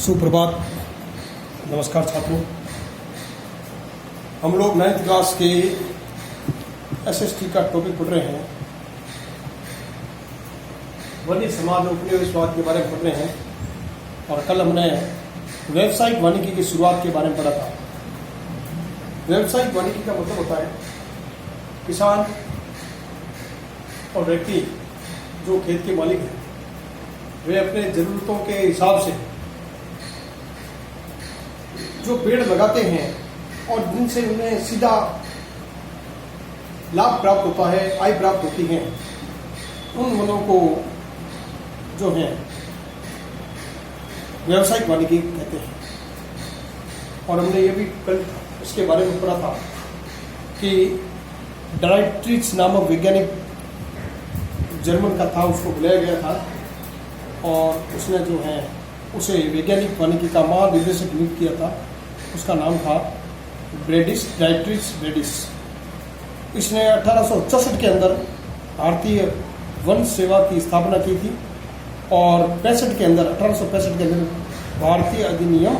सुप्रभात। नमस्कार छात्रों, हम लोग 9th क्लास के एसएसटी का टॉपिक पढ़ रहे हैं। वन्य समाज और उपनिवेशवाद के बारे में पढ़ रहे हैं और कल हमने व्यावसायिक वानिकी की शुरुआत के बारे में पढ़ा था। व्यावसायिक वानिकी का मतलब होता है किसान और व्यक्ति जो खेत के मालिक हैं वे अपने जरूरतों के हिसाब से जो पेड़ लगाते हैं और जिनसे उन्हें सीधा लाभ प्राप्त होता है, आय प्राप्त होती है, उन वनों को जो है व्यावसायिक वानिकी कहते हैं। और हमने ये भी कल इसके बारे में पढ़ा था कि डायट्रिच नामक वैज्ञानिक जर्मन का था, उसको बुलाया गया था और उसने जो है उसे वैज्ञानिक वानिकी का महानिदेशक नियुक्त किया था। उसका नाम था ब्रेडिस, डायट्रिच ब्रेडिस। इसने 1864 के अंदर भारतीय वन सेवा की स्थापना की थी और 1865 के अंदर भारतीय अधिनियम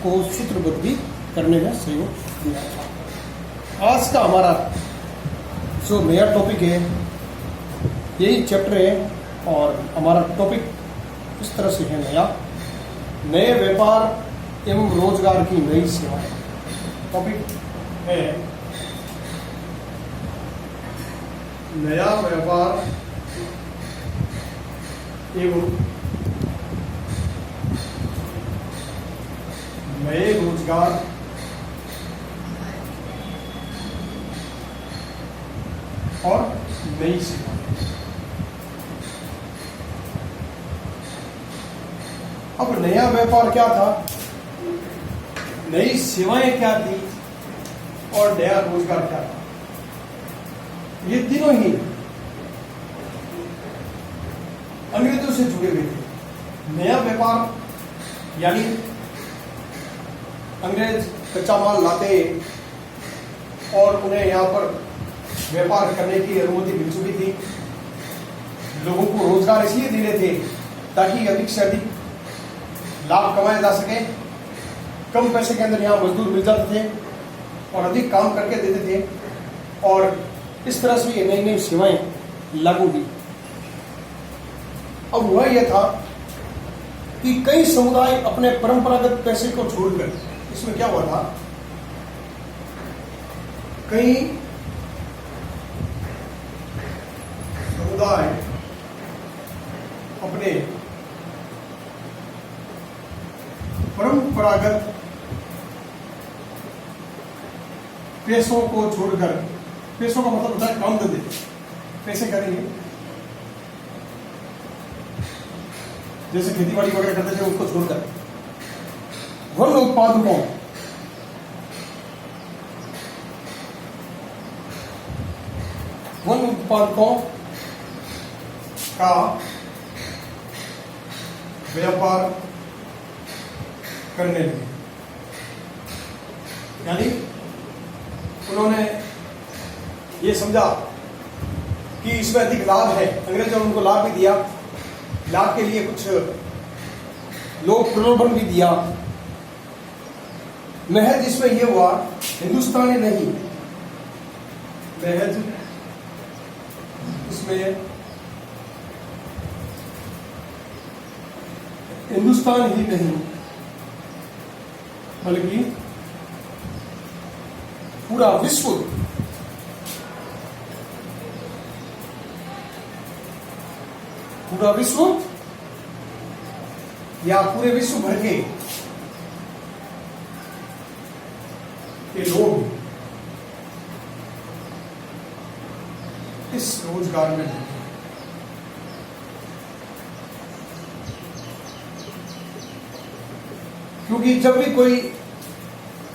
को सूत्रबद्ध भी करने में सहयोग दिया था। आज का हमारा जो नया टॉपिक है यही चैप्टर है और हमारा टॉपिक इस तरह से है नए व्यापार एवं रोजगार की नई सेवाएं। टॉपिक है नया व्यापार एवं नए रोजगार और नई सेवाएं। अब नया व्यापार क्या था, नई सेवाएं क्या थी और नया रोजगार क्या था, ये तीनों ही अंग्रेजों से जुड़े हुए थे। नया व्यापार यानी अंग्रेज कच्चा माल लाते और उन्हें यहाँ पर व्यापार करने की अनुमति मिल चुकी थी। लोगों को रोजगार इसलिए दे रहे थे ताकि अधिक से अधिक लाभ कमाया जा सके। कम पैसे के अंदर यहाँ मजदूर मिल जाते थे और अधिक काम करके देते थे और इस तरह से ये नई नई सेवाएं लागू हुई। अब हुआ यह था कि कई समुदाय अपने परंपरागत पैसे को छोड़कर, इसमें क्या हुआ था, कई समुदाय अपने परंपरागत पैसों को छोड़कर, पैसों का मतलब होता है काम धंधे, पैसे करेंगे जैसे खेतीबाड़ी वगैरह करते थे उसको छोड़कर वन उत्पादकों का व्यापार करने लगे। यानी उन्होंने ये समझा कि इसमें अधिक लाभ है। अंग्रेजों ने उनको लाभ भी दिया, लाभ के लिए कुछ लोग प्रलोभन भी दिया। महज इसमें यह हुआ, हिंदुस्तानी नहीं, महज इसमें हिंदुस्तान ही नहीं बल्कि पूरा विश्व या पूरे विश्व भर के लोग इस रोजगार में जुटे। क्योंकि जब भी कोई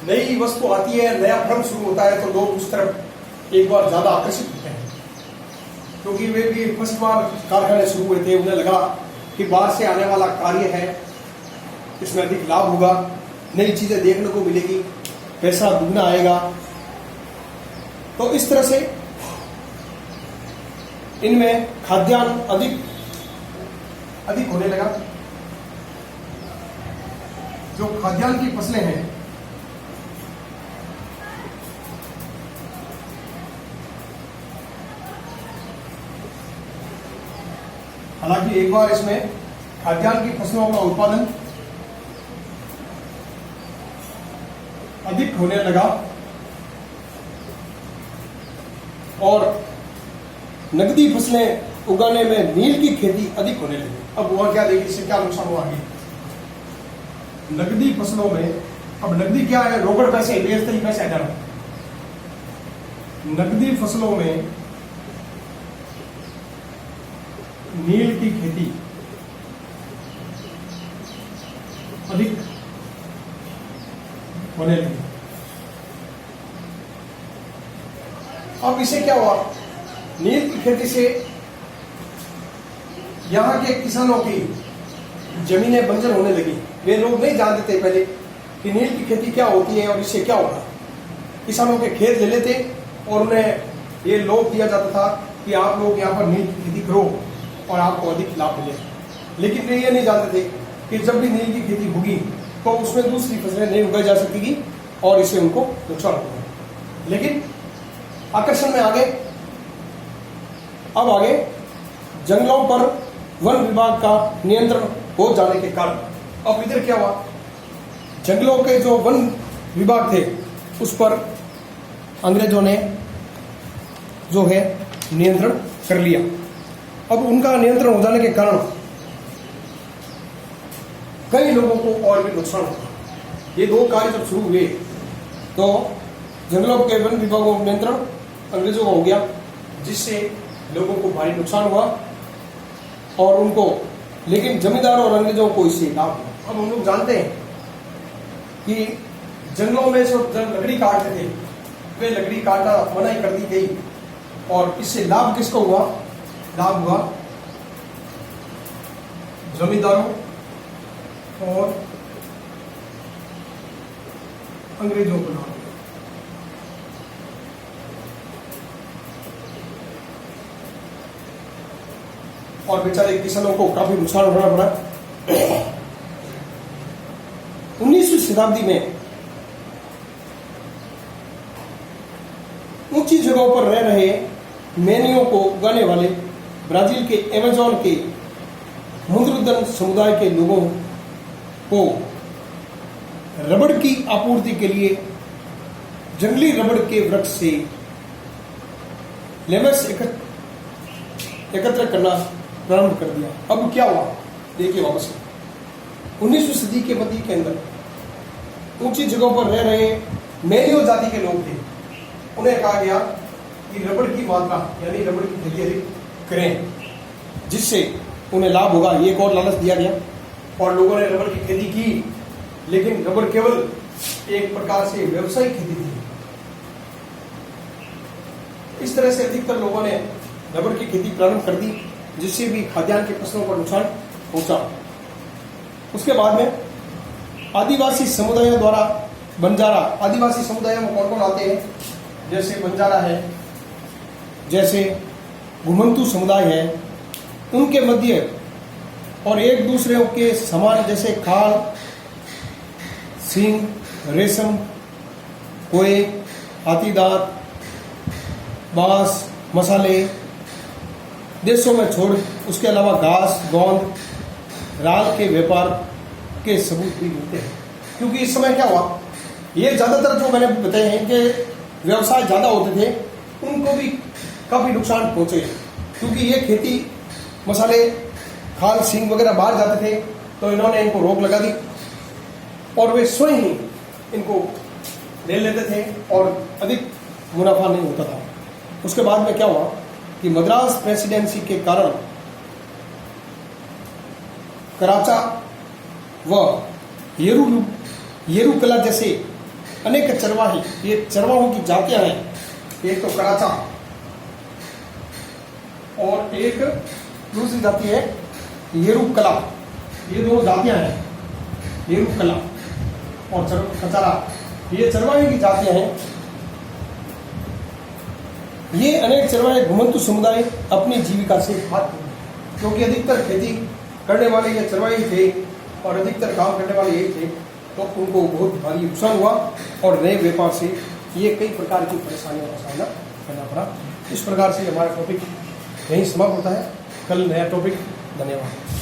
नई वस्तु आती है, नया भ्रम शुरू होता है तो लोग उस तरफ एक बार ज्यादा आकर्षित होते हैं। क्योंकि वे भी फर्स्ट बार कारखाने शुरू हुए थे, उन्हें लगा कि बाहर से आने वाला कार्य है, इसमें अधिक लाभ होगा, नई चीजें देखने को मिलेगी, पैसा दुगना आएगा। तो इस तरह से इनमें खाद्यान्न अधिक होने लगा जो खाद्यान्न की फसलें हैं, हालांकि एक बार इसमें खाद्यान्न की फसलों का उत्पादन अधिक होने लगा और नकदी फसलें उगाने में नील की खेती अधिक होने लगी। अब हुआ क्या, देखिए इससे क्या नुकसान हुआ आगे। नकदी फसलों में, अब नकदी क्या है, रोकड़ पैसे, बेच तरीके पैसे आ जाना। नकदी फसलों में नील की खेती अधिक होने लगी। अब इसे क्या हुआ, नील की खेती से यहाँ के किसानों की जमीनें बंजर होने लगी। वे लोग नहीं जानते थे पहले कि नील की खेती क्या होती है और इससे क्या होगा। किसानों के खेत ले लेते और उन्हें ये लोभ दिया जाता था कि आप लोग यहाँ पर नील की खेती करो और आपको अधिक लाभ मिले। लेकिन वे ये नहीं जानते थे कि जब भी नील की खेती होगी तो उसमें दूसरी फसलें नहीं उगाई जा सकेगी और इससे उनको नुकसान होगा। लेकिन आकर्षण में आगे, अब आगे जंगलों पर वन विभाग का नियंत्रण हो जाने के कारण अब इधर क्या हुआ, जंगलों के जो वन विभाग थे उस पर अंग्रेजों ने जो है नियंत्रण कर लिया। अब उनका नियंत्रण हो जाने के कारण कई लोगों को और भी नुकसान हुआ। ये दो कार्य जब शुरू हुए तो जंगलों के वन विभागों का नियंत्रण अंग्रेजों का हो गया, जिससे लोगों को भारी नुकसान हुआ और उनको, लेकिन जमींदारों और अंग्रेजों को इससे लाभ हुआ। अब हम लोग जानते हैं कि जंगलों में जो लकड़ी काटते थे वे लकड़ी काटना मनाही कर दी गई और इससे लाभ किसको हुआ, लाभ हुआ जमींदारों और अंग्रेजों को लाभ। और बेचारे किसानों को काफी नुकसान उठाना पड़ा। 19वीं शताब्दी में ऊंची जगहों पर रह रहे मेनियों को उगाने वाले ब्राजील के अमेज़न के मुद्रुदन समुदाय के लोगों को रबड़ की आपूर्ति के लिए जंगली रबड़ के वृक्ष से लेमस एकत्र करना प्रारंभ कर दिया। अब क्या हुआ, देखिए वापस 19वीं सदी के मध्य के अंदर ऊंची जगहों पर रह रहे मेनियो जाति के लोग थे, उन्हें कहा गया कि रबड़ की मात्रा यानी रबड़ की खेती अधिक करें जिससे उन्हें लाभ होगा। ये एक और लालच दिया गया और लोगों ने रबड़ की खेती की, लेकिन रबड़ केवल एक प्रकार से व्यवसायिक खेती थी। इस तरह से अधिकतर लोगों ने रबड़ की खेती प्रारंभ कर दी, जिससे भी खाद्यान्न की फसलों पर नुकसान पहुंचा। उसके बाद में आदिवासी समुदायों द्वारा बंजारा, आदिवासी समुदायों में कौन कौन आते हैं, जैसे बंजारा है, जैसे घुमंतू समुदाय है, उनके मध्य और एक दूसरे के समान जैसे खाल, सींग, रेशम, कोए, हाथीदांत, बांस, मसाले देशों में छोड़ उसके अलावा घास, गोंद, राल के व्यापार के सबूत भी मिलते हैं। क्योंकि इस समय क्या हुआ, ये ज्यादातर जो मैंने बताए हैं कि व्यवसाय ज्यादा होते थे, उनको भी काफी नुकसान पहुंचे, क्योंकि ये खेती मसाले, खाल, सींग वगैरह बाहर जाते थे, तो इन्होंने इनको रोक लगा दी और वे स्वयं ही इनको ले लेते थे और अधिक मुनाफा नहीं होता था। उसके बाद में क्या हुआ कि मद्रास प्रेसिडेंसी के कारण कराचा व येरुकला जैसे अनेक चरवाही, ये चरवाहों की जातियां हैं, एक तो कराचा और एक दूसरी जाति है येरुकला, ये दो जातियां हैं, येरुकला और कचारा, ये चरवाही की जातियां हैं। ये अनेक चरवाहे घुमंतू समुदाय अपनी जीविका से हाथ, क्योंकि अधिकतर खेती करने वाले ये चरवाही थे और अधिकतर काम करने वाले यही थे, तो उनको बहुत भारी नुकसान हुआ और नए व्यापार से ये कई प्रकार की परेशानियों का सामना करना पड़ा। इस प्रकार से हमारा टॉपिक यहीं समाप्त होता है। कल नया टॉपिक। धन्यवाद।